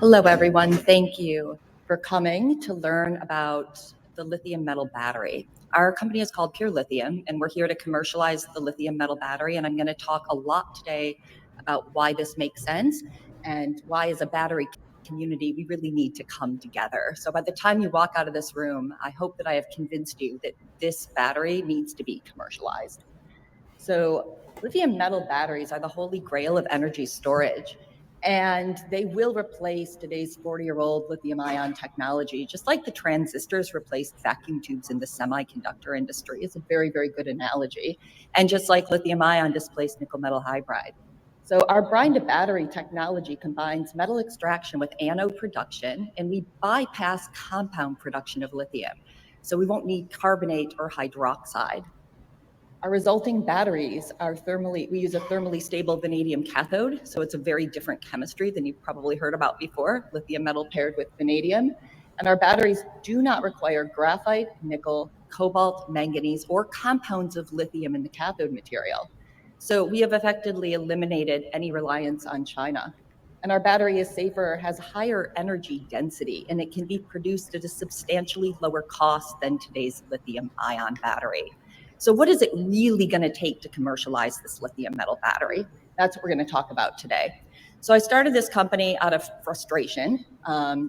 Hello, everyone. Thank you for coming to learn about the lithium metal battery. Our company is called Pure Lithium, and we're here to commercialize the lithium metal battery. And I'm going to talk a lot today about why this makes sense and why, as a battery community, we really need to come together. So by the time you walk out of this room, I hope that I have convinced you that this battery needs to be commercialized. So lithium metal batteries are the holy grail of energy storage, and they will replace today's 40-year-old lithium-ion technology, just like the transistors replaced vacuum tubes in the semiconductor industry. It's a very, very good analogy. And just like lithium-ion displaced nickel-metal hydride. So our brine to battery technology combines metal extraction with anode production, and we bypass compound production of lithium. So we won't need carbonate or hydroxide. Our resulting batteries are we use a thermally stable vanadium cathode, so it's a very different chemistry than you've probably heard about before, lithium metal paired with vanadium. And our batteries do not require graphite, nickel, cobalt, manganese, or compounds of lithium in the cathode material. So we have effectively eliminated any reliance on China. And our battery is safer, has higher energy density, and it can be produced at a substantially lower cost than today's lithium-ion battery. So what is it really going to take to commercialize this lithium metal battery? That's what we're going to talk about today. So I started this company out of frustration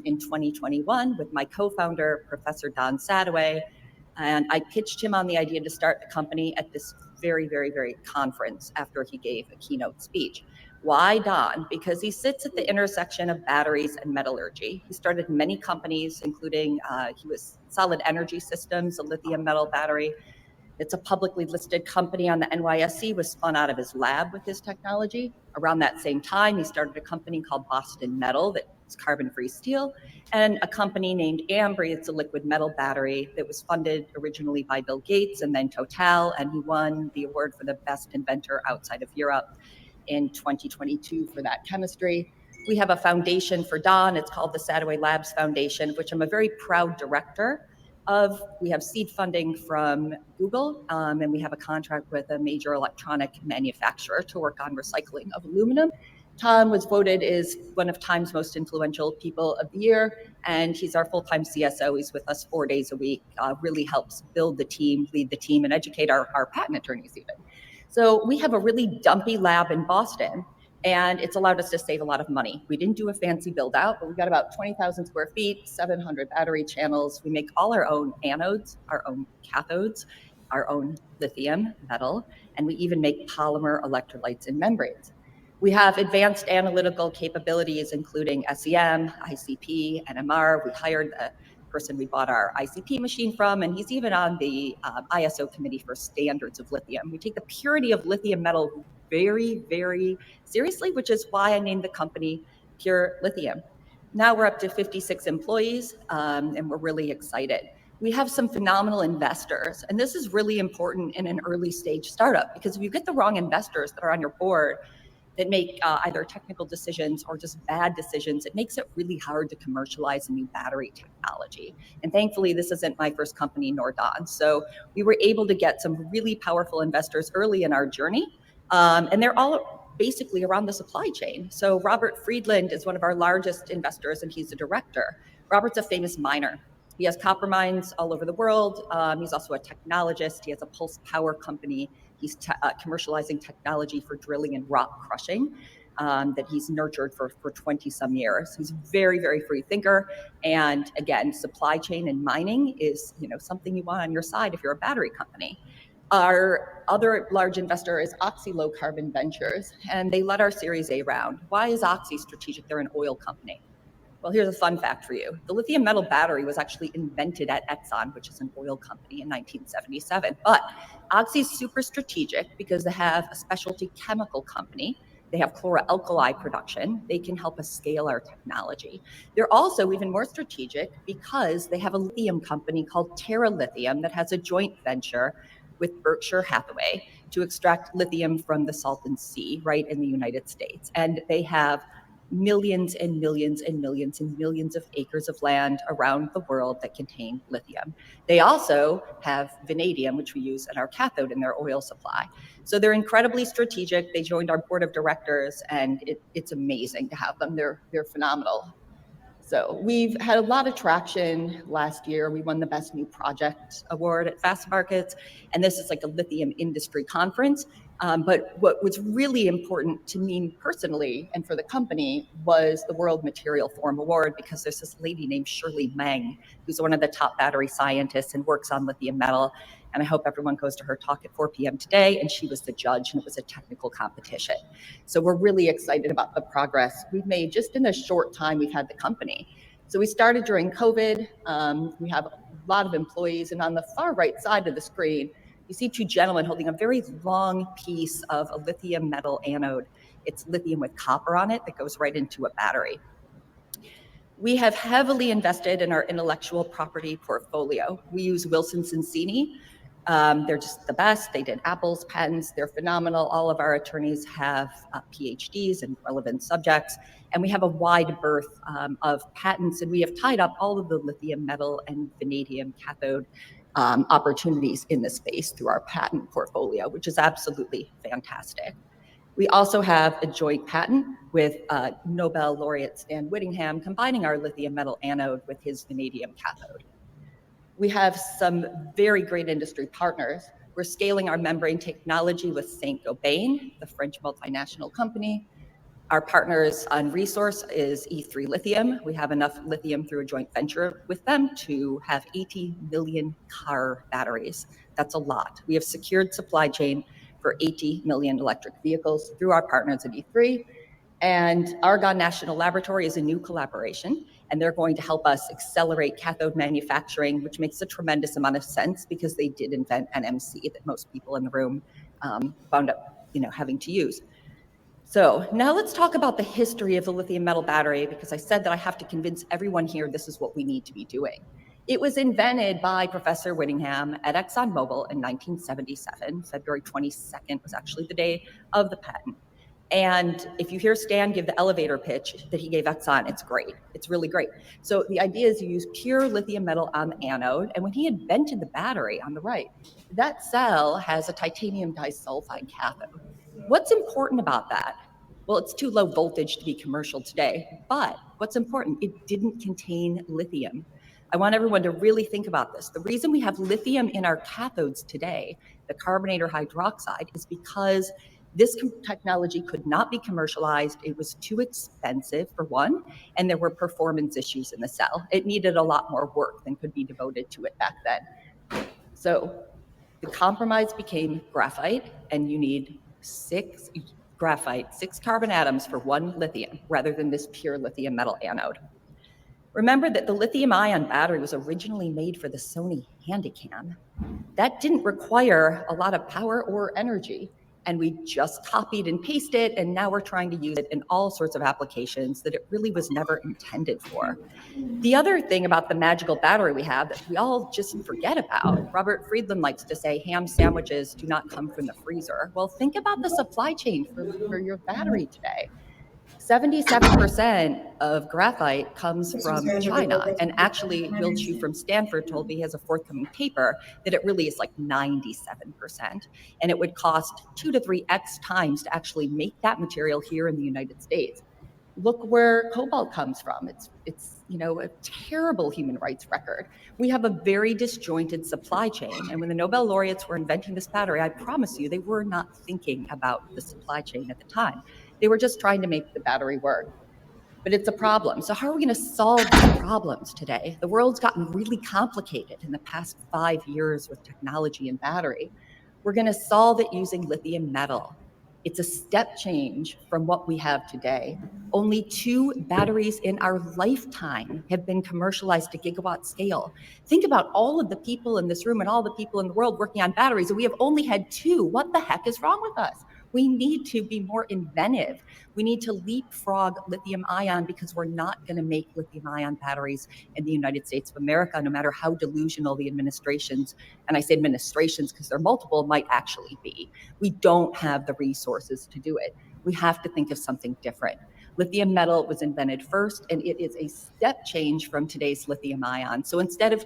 in 2021 with my co-founder, Professor Don Sadoway, and I pitched him on the idea to start the company at this very, very, very conference after he gave a keynote speech. Why Don? Because he sits at the intersection of batteries and metallurgy. He started many companies, including he was Solid Energy Systems, a lithium metal battery. It's a publicly listed company on the NYSE, was spun out of his lab with his technology. Around that same time, he started a company called Boston Metal that's carbon-free steel, and a company named Ambri. It's a liquid metal battery that was funded originally by Bill Gates and then Total, and he won the award for the best inventor outside of Europe in 2022 for that chemistry. We have a foundation for Don. It's called the Sadoway Labs Foundation, of which I'm a very proud director of. We have seed funding from Google, and we have a contract with a major electronic manufacturer to work on recycling of aluminum. Tom was voted as one of Time's most influential people of the year, and he's our full-time CSO. He's with us 4 days a week, really helps build the team, lead the team, and educate our patent attorneys even. So we have a really dumpy lab in Boston, and it's allowed us to save a lot of money. We didn't do a fancy build out, but we've got about 20,000 square feet, 700 battery channels. We make all our own anodes, our own cathodes, our own lithium metal, and we even make polymer electrolytes and membranes. We have advanced analytical capabilities, including SEM, ICP, NMR. We hired the person we bought our ICP machine from, and he's even on the ISO committee for standards of lithium. We take the purity of lithium metal very, very seriously, which is why I named the company Pure Lithium. Now we're up to 56 employees, and we're really excited. We have some phenomenal investors, and this is really important in an early stage startup, because if you get the wrong investors that are on your board that make either technical decisions or just bad decisions, it makes it really hard to commercialize a new battery technology. And thankfully, this isn't my first company, nor Don. So we were able to get some really powerful investors early in our journey, and they're all basically around the supply chain. So Robert Friedland is one of our largest investors, and he's a director. Robert's a famous miner. He has copper mines all over the world. He's also a technologist. He has a pulse power company. He's commercializing technology for drilling and rock crushing that he's nurtured for 20 some years. He's a very, very free thinker. And again, supply chain and mining is something you want on your side if you're a battery company. Our other large investor is Oxy Low Carbon Ventures, and they led our Series A round. Why is Oxy strategic? They're an oil company. Well, here's a fun fact for you. The lithium metal battery was actually invented at Exxon, which is an oil company, in 1977. But Oxy's super strategic because they have a specialty chemical company. They have chloralkali production. They can help us scale our technology. They're also even more strategic because they have a lithium company called Terra Lithium that has a joint venture with Berkshire Hathaway to extract lithium from the Salton Sea, right in the United States. And they have millions and millions and millions and millions of acres of land around the world that contain lithium. They also have vanadium, which we use in our cathode in their oil supply. So they're incredibly strategic. They joined our board of directors, and it's amazing to have them. They're phenomenal. So we've had a lot of traction last year. We won the Best New Project Award at Fast Markets, and this is like a lithium industry conference. But what was really important to me personally and for the company was the World Material Forum Award, because there's this lady named Shirley Meng, who's one of the top battery scientists and works on lithium metal. And I hope everyone goes to her talk at 4 p.m. today. And she was the judge, and it was a technical competition. So we're really excited about the progress we've made just in a short time we've had the company. So we started during COVID. We have a lot of employees. And on the far right side of the screen, you see two gentlemen holding a very long piece of a lithium metal anode. It's lithium with copper on it that goes right into a battery. We have heavily invested in our intellectual property portfolio. We use Wilson Sonsini. They're just the best. They did Apple's patents. They're phenomenal. All of our attorneys have PhDs in relevant subjects, and we have a wide berth of patents, and we have tied up all of the lithium metal and vanadium cathode opportunities in this space through our patent portfolio, which is absolutely fantastic. We also have a joint patent with Nobel laureate Stan Whittingham, combining our lithium metal anode with his vanadium cathode. We have some very great industry partners. We're scaling our membrane technology with Saint-Gobain, the French multinational company. Our partners on resource is E3 Lithium. We have enough lithium through a joint venture with them to have 80 million car batteries. That's a lot. We have secured supply chain for 80 million electric vehicles through our partners at E3. And Argonne National Laboratory is a new collaboration, and they're going to help us accelerate cathode manufacturing, which makes a tremendous amount of sense because they did invent NMC that most people in the room wound up having to use. So now let's talk about the history of the lithium metal battery, because I said that I have to convince everyone here this is what we need to be doing. It was invented by Professor Whittingham at ExxonMobil in 1977. February 22nd was actually the day of the patent. And if you hear Stan give the elevator pitch that he gave Exxon, it's great. It's really great. So the idea is you use pure lithium metal on the anode. And when he invented the battery on the right, that cell has a titanium disulfide cathode. What's important about that? Well, it's too low voltage to be commercial today. But what's important, it didn't contain lithium. I want everyone to really think about this. The reason we have lithium in our cathodes today, the carbonate or hydroxide, is because this technology could not be commercialized. It was too expensive, for one, and there were performance issues in the cell. It needed a lot more work than could be devoted to it back then. So the compromise became graphite, and you need 6 carbon atoms for 1 lithium, rather than this pure lithium metal anode. Remember that the lithium-ion battery was originally made for the Sony Handycam. That didn't require a lot of power or energy, and we just copied and pasted, and now we're trying to use it in all sorts of applications that it really was never intended for. The other thing about the magical battery we have that we all just forget about, Robert Friedland likes to say ham sandwiches do not come from the freezer. Well, think about the supply chain for your battery today. 77% of graphite comes from China, and actually Will Chu from Stanford told me he has a forthcoming paper that it really is like 97%, and it would cost 2 to 3x times to actually make that material here in the United States. Look where cobalt comes from. It's a terrible human rights record. We have a very disjointed supply chain, and when the Nobel laureates were inventing this battery, I promise you, they were not thinking about the supply chain at the time. They were just trying to make the battery work. But it's a problem. So how are we going to solve these problems today? The world's gotten really complicated in the past 5 years with technology and battery. We're going to solve it using lithium metal. It's a step change from what we have today. Only 2 batteries in our lifetime have been commercialized to gigawatt scale. Think about all of the people in this room and all the people in the world working on batteries, and we have only had 2. What the heck is wrong with us? We need to be more inventive. We need to leapfrog lithium ion, because we're not going to make lithium ion batteries in the United States of America, no matter how delusional the administrations, and I say administrations because they're multiple, might actually be. We don't have the resources to do it. We have to think of something different. Lithium metal was invented first, and it is a step change from today's lithium ion. So instead of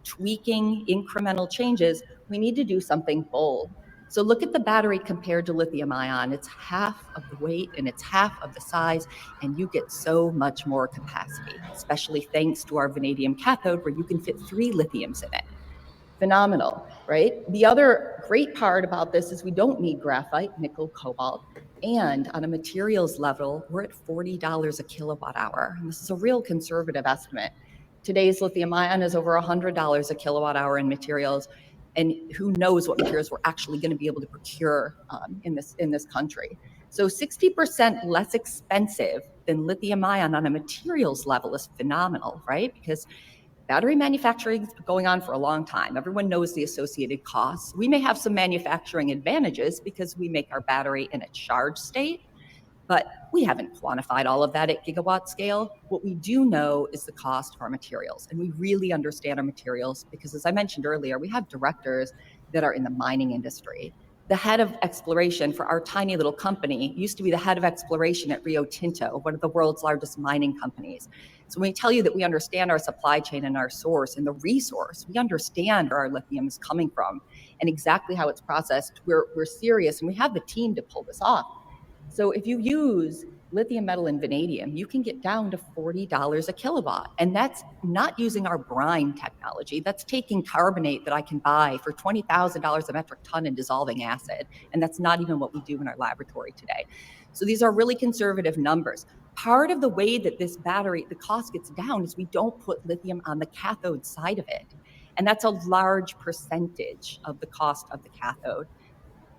tweaking incremental changes, we need to do something bold. So look at the battery compared to lithium ion. It's half of the weight and it's half of the size, and you get so much more capacity, especially thanks to our vanadium cathode where you can fit 3 lithiums in it. Phenomenal, right? The other great part about this is we don't need graphite, nickel, cobalt, and on a materials level, we're at $40 a kilowatt hour. And this is a real conservative estimate. Today's lithium ion is over $100 a kilowatt hour in materials, and who knows what materials we're actually going to be able to procure in this country. So 60% less expensive than lithium ion on a materials level is phenomenal, right? Because battery manufacturing is going on for a long time. Everyone knows the associated costs. We may have some manufacturing advantages because we make our battery in a charged state, but we haven't quantified all of that at gigawatt scale. What we do know is the cost of our materials, and we really understand our materials because, as I mentioned earlier, we have directors that are in the mining industry. The head of exploration for our tiny little company used to be the head of exploration at Rio Tinto, one of the world's largest mining companies. So when we tell you that we understand our supply chain and our source and the resource, we understand where our lithium is coming from and exactly how it's processed. We're serious, and we have the team to pull this off. So if you use lithium metal and vanadium, you can get down to $40 a kilowatt. And that's not using our brine technology. That's taking carbonate that I can buy for $20,000 a metric ton in dissolving acid. And that's not even what we do in our laboratory today. So these are really conservative numbers. Part of the way that this battery, the cost gets down is we don't put lithium on the cathode side of it. And that's a large percentage of the cost of the cathode.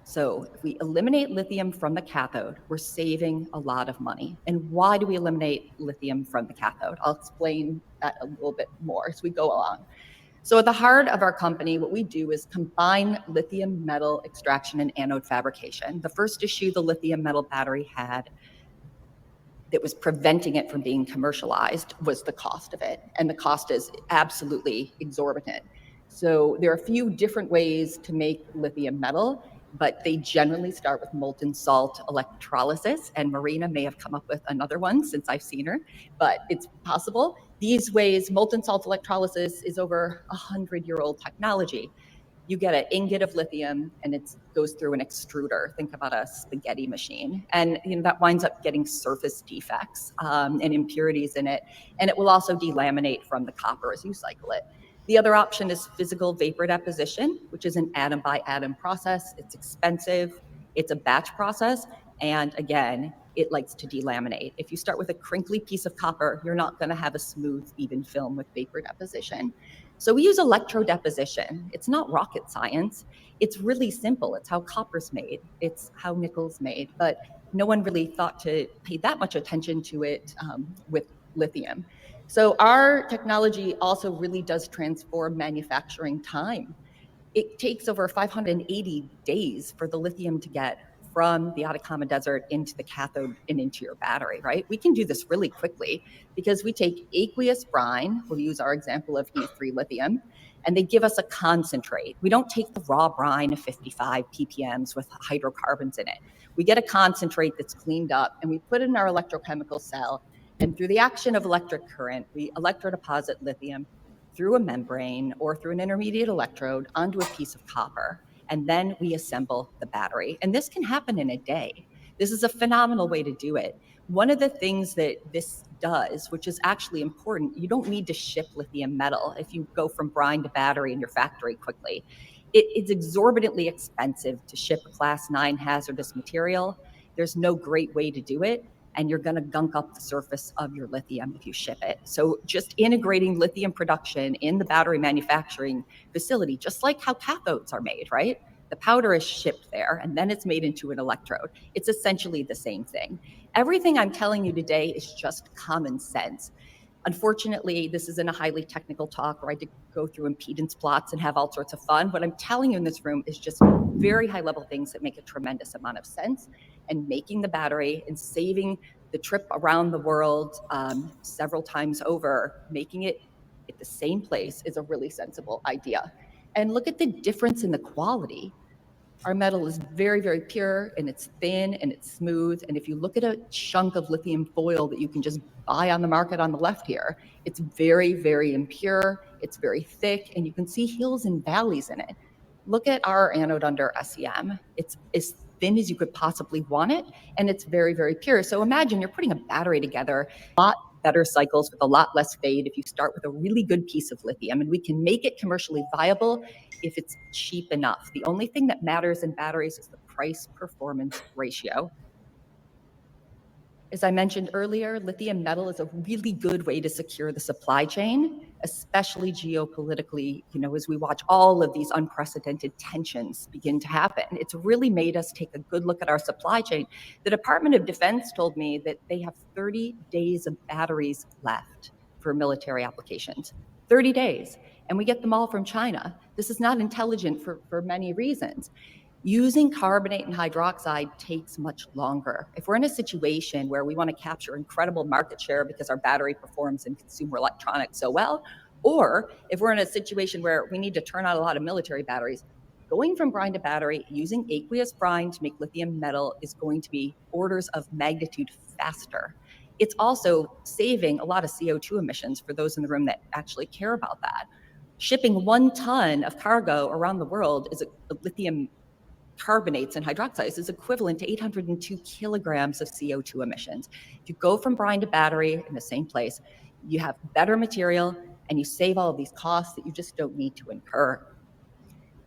So if we eliminate lithium from the cathode, we're saving a lot of money. And why do we eliminate lithium from the cathode? I'll explain that a little bit more as we go along. So at the heart of our company, what we do is combine lithium metal extraction and anode fabrication. The first issue the lithium metal battery had that was preventing it from being commercialized was the cost of it. And the cost is absolutely exorbitant. So there are a few different ways to make lithium metal, but they generally start with molten salt electrolysis. And Marina may have come up with another one since I've seen her, but it's possible. These ways, molten salt electrolysis is over 100-year-old technology. You get an ingot of lithium and it goes through an extruder. Think about a spaghetti machine. And that winds up getting surface defects and impurities in it. And it will also delaminate from the copper as you cycle it. The other option is physical vapor deposition, which is an atom by atom process. It's expensive. It's a batch process. And again, it likes to delaminate. If you start with a crinkly piece of copper, you're not going to have a smooth, even film with vapor deposition. So we use electrodeposition. It's not rocket science. It's really simple. It's how copper's made. It's how nickel's made. But no one really thought to pay that much attention to it with lithium. So our technology also really does transform manufacturing time. It takes over 580 days for the lithium to get from the Atacama Desert into the cathode and into your battery, right? We can do this really quickly because we take aqueous brine, we'll use our example of E3 lithium, and they give us a concentrate. We don't take the raw brine of 55 ppms with hydrocarbons in it. We get a concentrate that's cleaned up and we put it in our electrochemical cell, and through the action of electric current, we electrodeposit lithium through a membrane or through an intermediate electrode onto a piece of copper. And then we assemble the battery. And this can happen in a day. This is a phenomenal way to do it. One of the things that this does, which is actually important, you don't need to ship lithium metal if you go from brine to battery in your factory quickly. It's exorbitantly expensive to ship a class 9 hazardous material. There's no great way to do it, and you're going to gunk up the surface of your lithium if you ship it. So just integrating lithium production in the battery manufacturing facility, just like how cathodes are made, right? The powder is shipped there and then it's made into an electrode. It's essentially the same thing. Everything I'm telling you today is just common sense. Unfortunately, this isn't a highly technical talk where I go through impedance plots and have all sorts of fun. What I'm telling you in this room is just very high level things that make a tremendous amount of sense, and making the battery and saving the trip around the world several times over, making it at the same place is a really sensible idea. And look at the difference in the quality. Our metal is very, very pure, and it's thin and it's smooth. And if you look at a chunk of lithium foil that you can just buy on the market on the left here, it's very, very impure. It's very thick, and you can see hills and valleys in it. Look at our anode under SEM. It's as thin as you could possibly want it, and it's very, very pure. So imagine you're putting a battery together, a lot better cycles with a lot less fade if you start with a really good piece of lithium, and we can make it commercially viable if it's cheap enough. The only thing that matters in batteries is the price-performance ratio. As I mentioned earlier, lithium metal is a really good way to secure the supply chain, especially geopolitically, as we watch all of these unprecedented tensions begin to happen. It's really made us take a good look at our supply chain. The Department of Defense told me that they have 30 days of batteries left for military applications. 30 days. And we get them all from China. This is not intelligent for many reasons. Using carbonate and hydroxide takes much longer. If we're in a situation where we want to capture incredible market share because our battery performs in consumer electronics so well, or if we're in a situation where we need to turn out a lot of military batteries, going from brine to battery using aqueous brine to make lithium metal is going to be orders of magnitude faster. It's also saving a lot of CO2 emissions for those in the room that actually care about that. Shipping 1 ton of cargo around the world is a lithium carbonates and hydroxides is equivalent to 802 kilograms of CO2 emissions. If you go from brine to battery in the same place, you have better material and you save all of these costs that you just don't need to incur.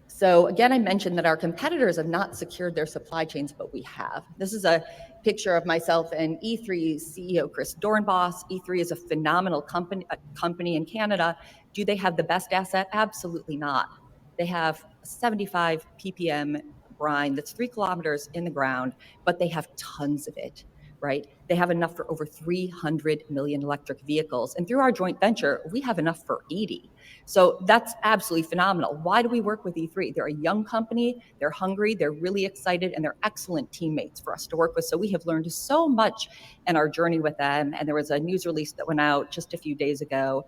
So again, I mentioned that our competitors have not secured their supply chains, but we have. This is a picture of myself and E3 CEO Chris Dornbos. E3 is a phenomenal company in Canada. Do they have the best asset? Absolutely not. They have 75 ppm brine that's 3 kilometers in the ground, but they have tons of it, right? They have enough for over 300 million electric vehicles. And through our joint venture, we have enough for 80. So that's absolutely phenomenal. Why do we work with E3? They're a young company, they're hungry, they're really excited, and they're excellent teammates for us to work with. So we have learned so much in our journey with them. And there was a news release that went out just a few days ago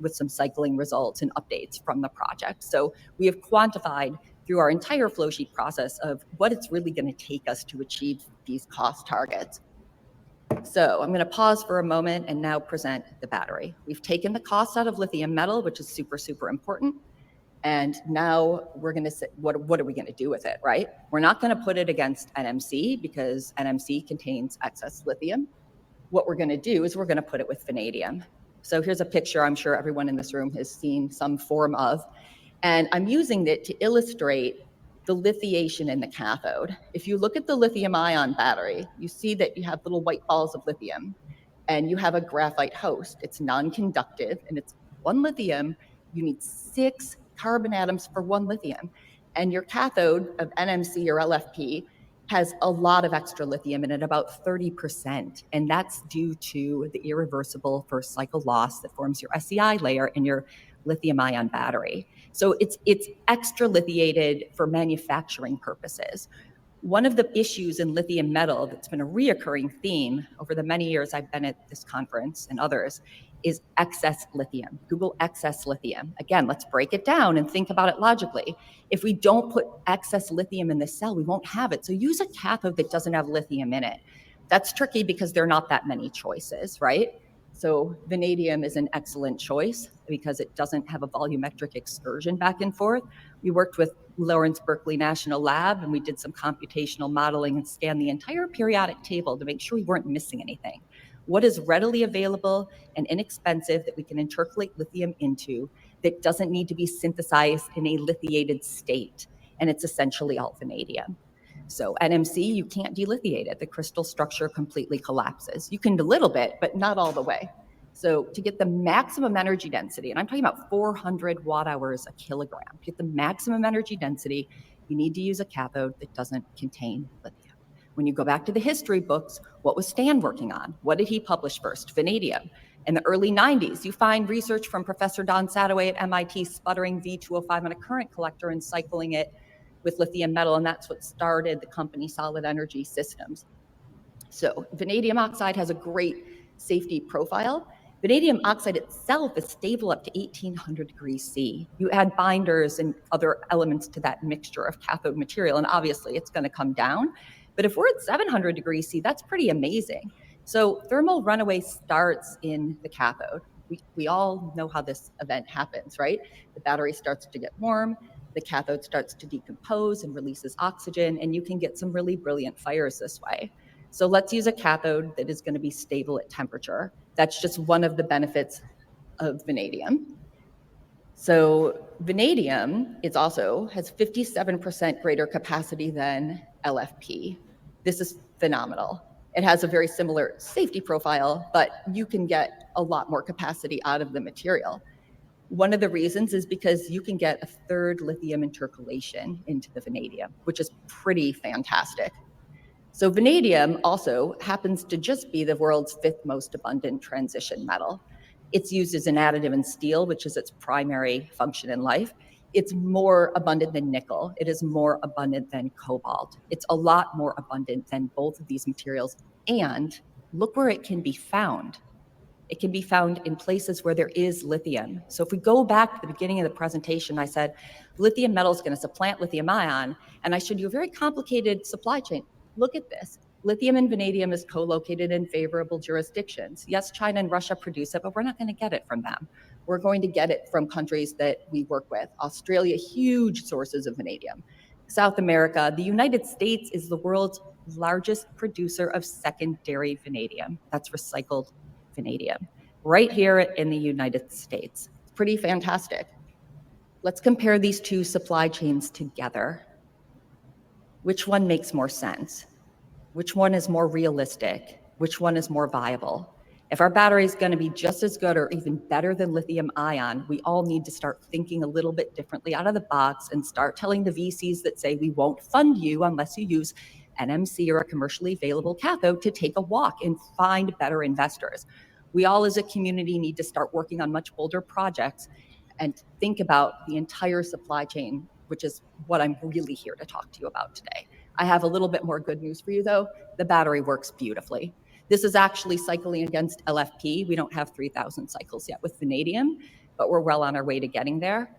with some cycling results and updates from the project. So we have quantified through our entire flow sheet process of what it's really going to take us to achieve these cost targets. So I'm going to pause for a moment and now present the battery. We've taken the cost out of lithium metal, which is super, super important. And now we're going to say, what are we going to do with it, right? We're not going to put it against NMC because NMC contains excess lithium. What we're going to do is we're going to put it with vanadium. So here's a picture I'm sure everyone in this room has seen some form of. And I'm using it to illustrate the lithiation in the cathode. If you look at the lithium-ion battery, you see that you have little white balls of lithium, and you have a graphite host. It's non-conductive, and it's 1 lithium. You need 6 carbon atoms for 1 lithium. And your cathode of NMC or LFP has a lot of extra lithium in it, about 30%. And that's due to the irreversible first cycle loss that forms your SEI layer in your lithium-ion battery. So it's extra lithiated for manufacturing purposes. One of the issues in lithium metal that's been a reoccurring theme over the many years I've been at this conference and others is excess lithium. Google excess lithium. Again, let's break it down and think about it logically. If we don't put excess lithium in the cell, we won't have it. So use a cathode that doesn't have lithium in it. That's tricky because there are not that many choices, right? So vanadium is an excellent choice because it doesn't have a volumetric excursion back and forth. We worked with Lawrence Berkeley National Lab and we did some computational modeling and scanned the entire periodic table to make sure we weren't missing anything. What is readily available and inexpensive that we can intercalate lithium into that doesn't need to be synthesized in a lithiated state? And it's essentially all vanadium. So NMC, you can't delithiate it. The crystal structure completely collapses. You can a little bit, but not all the way. So to get the maximum energy density, and I'm talking about 400 watt hours a kilogram, to get the maximum energy density, you need to use a cathode that doesn't contain lithium. When you go back to the history books, what was Stan working on? What did he publish first? Vanadium. In the early 90s, you find research from Professor Don Sadoway at MIT sputtering V2O5 on a current collector and cycling it with lithium metal, and that's what started the company Solid Energy Systems. So vanadium oxide has a great safety profile. Vanadium oxide itself is stable up to 1800 degrees C. You add binders and other elements to that mixture of cathode material, and obviously it's going to come down. But if we're at 700 degrees C, that's pretty amazing. So thermal runaway starts in the cathode. We all know how this event happens, right? The battery starts to get warm, The cathode starts to decompose and releases oxygen, and you can get some really brilliant fires this way. So let's use a cathode that is going to be stable at temperature. That's just one of the benefits of vanadium. So vanadium has 57% greater capacity than LFP. This is phenomenal. It has a very similar safety profile, but you can get a lot more capacity out of the material. One of the reasons is because you can get a third lithium intercalation into the vanadium, which is pretty fantastic. So vanadium also happens to just be the world's 5th most abundant transition metal. It's used as an additive in steel, which is its primary function in life. It's more abundant than nickel. It is more abundant than cobalt. It's a lot more abundant than both of these materials. And look where it can be found. It can be found in places where there is lithium. So if we go back to the beginning of the presentation, I said, lithium metal is going to supplant lithium ion, and I showed you a very complicated supply chain. Look at this. Lithium and vanadium is co-located in favorable jurisdictions. Yes, China and Russia produce it, but we're not going to get it from them. We're going to get it from countries that we work with. Australia, huge sources of vanadium. South America, the United States is the world's largest producer of secondary vanadium. That's recycled vanadium, right here in the United States. It's pretty fantastic. Let's compare these two supply chains together. Which one makes more sense? Which one is more realistic? Which one is more viable? If our battery is going to be just as good or even better than lithium ion, we all need to start thinking a little bit differently out of the box and start telling the VCs that say we won't fund you unless you use NMC or a commercially available cathode to take a walk and find better investors. We all as a community need to start working on much bolder projects and think about the entire supply chain, which is what I'm really here to talk to you about today. I have a little bit more good news for you though. The battery works beautifully. This is actually cycling against LFP. We don't have 3,000 cycles yet with vanadium, but we're well on our way to getting there.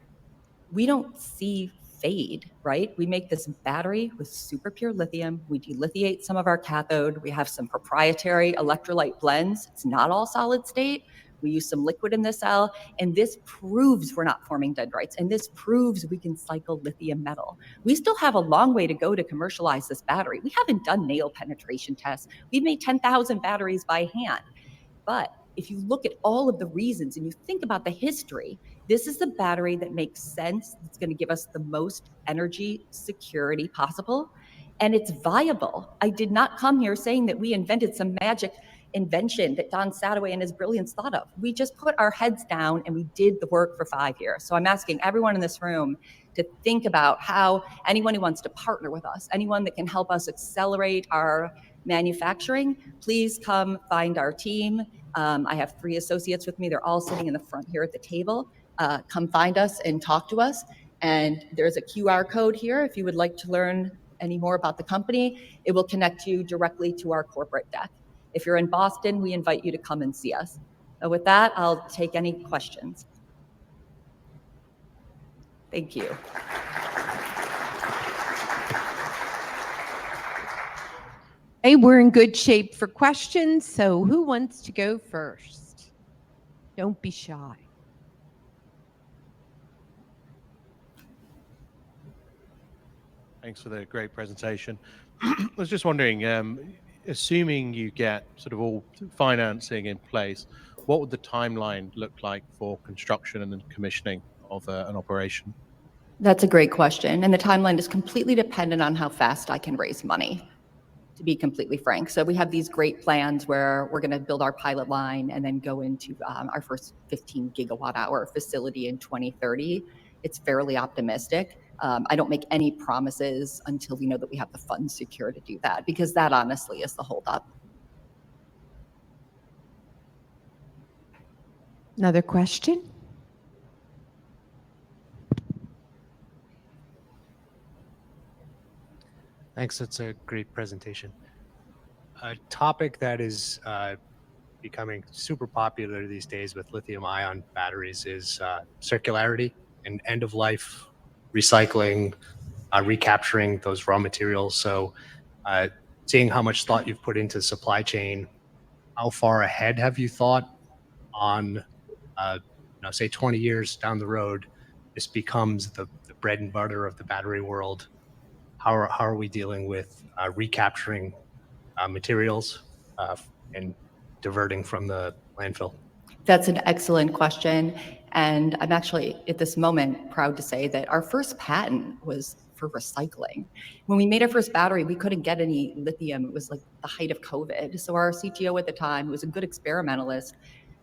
We don't see fade, right? We make this battery with super pure lithium. We delithiate some of our cathode. We have some proprietary electrolyte blends. It's not all solid state. We use some liquid in the cell, and this proves we're not forming dendrites, and this proves we can cycle lithium metal. We still have a long way to go to commercialize this battery. We haven't done nail penetration tests. We've made 10,000 batteries by hand. But if you look at all of the reasons and you think about the history, this is the battery that makes sense. It's going to give us the most energy security possible. And it's viable. I did not come here saying that we invented some magic invention that Don Sadoway and his brilliance thought of. We just put our heads down and we did the work for 5 years. So I'm asking everyone in this room to think about how anyone who wants to partner with us, anyone that can help us accelerate our manufacturing, please come find our team. I have 3 associates with me. They're all sitting in the front here at the table. Come find us and talk to us. And there's a QR code here if you would like to learn any more about the company. It will connect you directly to our corporate deck. If you're in Boston, we invite you to come and see us. With that, I'll take any questions. Thank you. Hey, we're in good shape for questions, so who wants to go first? Don't be shy. Thanks for the great presentation. I was just wondering, assuming you get sort of all financing in place, what would the timeline look like for construction and then commissioning of an operation? That's a great question. And the timeline is completely dependent on how fast I can raise money, to be completely frank. So we have these great plans where we're going to build our pilot line and then go into our first 15 gigawatt hour facility in 2030. It's fairly optimistic. I don't make any promises until we know that we have the funds secure to do that, because that honestly is the holdup. Another question? Thanks, that's a great presentation. A topic that is becoming super popular these days with lithium-ion batteries is circularity and end-of-life recycling, recapturing those raw materials. So seeing how much thought you've put into supply chain, how far ahead have you thought on, say 20 years down the road, this becomes the bread and butter of the battery world. How are we dealing with recapturing materials and diverting from the landfill? That's an excellent question. And I'm actually, at this moment, proud to say that our first patent was for recycling. When we made our first battery, we couldn't get any lithium. It was like the height of COVID. So our CTO at the time, who was a good experimentalist,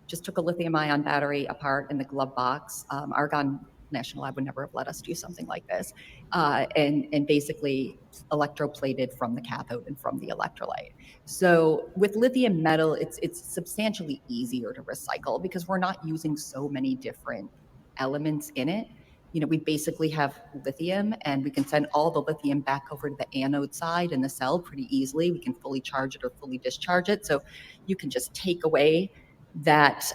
just took a lithium-ion battery apart in the glove box. Argonne National Lab would never have let us do something like this, and basically electroplated from the cathode and from the electrolyte. So with lithium metal, it's substantially easier to recycle because we're not using so many different elements in it. You know, we basically have lithium, and we can send all the lithium back over to the anode side in the cell pretty easily. We can fully charge it or fully discharge it. So you can just take away that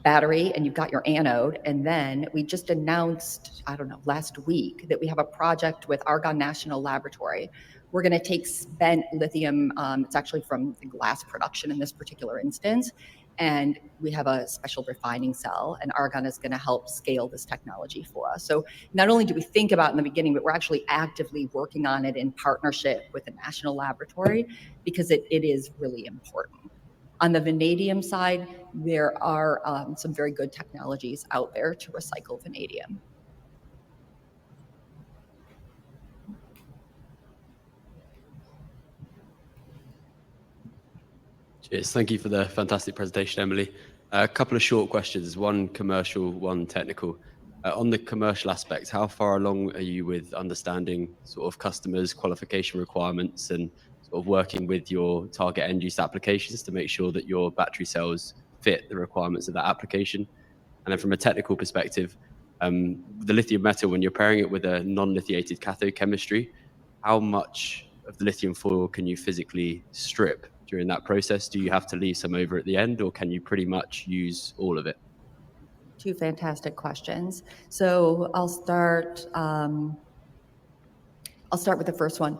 battery and you've got your anode. And then we just announced, I don't know, last week that we have a project with Argonne National Laboratory. We're going to take spent lithium, it's actually from the glass production in this particular instance, and we have a special refining cell, and Argonne is going to help scale this technology for us. So not only do we think about it in the beginning, but we're actually actively working on it in partnership with the national laboratory because it is really important. On the vanadium side, there are some very good technologies out there to recycle vanadium. Cheers. Thank you for the fantastic presentation, Emily. A couple of short questions, one commercial, one technical. On the commercial aspect, how far along are you with understanding sort of customers' qualification requirements and sort of working with your target end-use applications to make sure that your battery cells fit the requirements of that application? And then from a technical perspective, the lithium metal, when you're pairing it with a non-lithiated cathode chemistry, how much of the lithium foil can you physically strip during that process? Do you have to leave some over at the end, or can you pretty much use all of it? Two fantastic questions. So I'll start with the first one.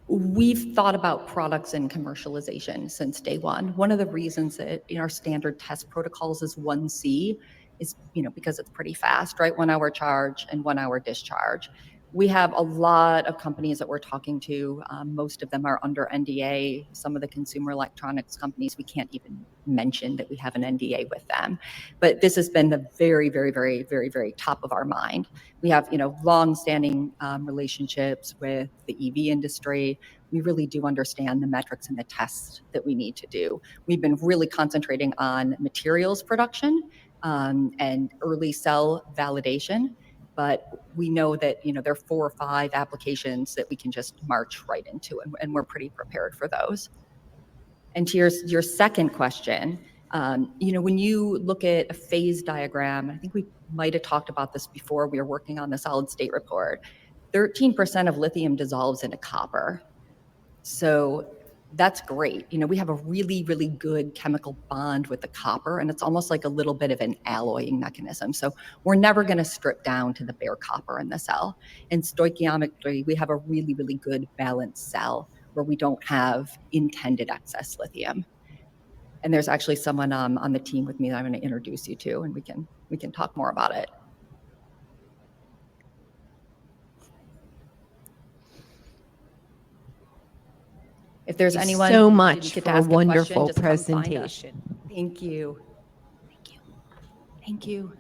We've thought about products and commercialization since day one. One of the reasons that in our standard test protocols is 1C is, because it's pretty fast, right? 1 hour charge and 1 hour discharge. We have a lot of companies that we're talking to. Most of them are under NDA. Some of the consumer electronics companies, we can't even mention that we have an NDA with them. But this has been the very, very, very, very, very top of our mind. We have, long-standing relationships with the EV industry. We really do understand the metrics and the tests that we need to do. We've been really concentrating on materials production and early cell validation. But we know that, there are 4 or 5 applications that we can just march right into, and we're pretty prepared for those. And to your second question, when you look at a phase diagram, I think we might have talked about this before, we were working on the solid state report, 13% of lithium dissolves into copper. So that's great. We have a really, really good chemical bond with the copper, and it's almost like a little bit of an alloying mechanism. So we're never going to strip down to the bare copper in the cell. And stoichiometrically, we have a really, really good balanced cell where we don't have intended excess lithium. And there's actually someone on the team with me that I'm going to introduce you to, and we can talk more about it. If there's anyone so much for a wonderful presentation. Thank you. Thank you. Thank you.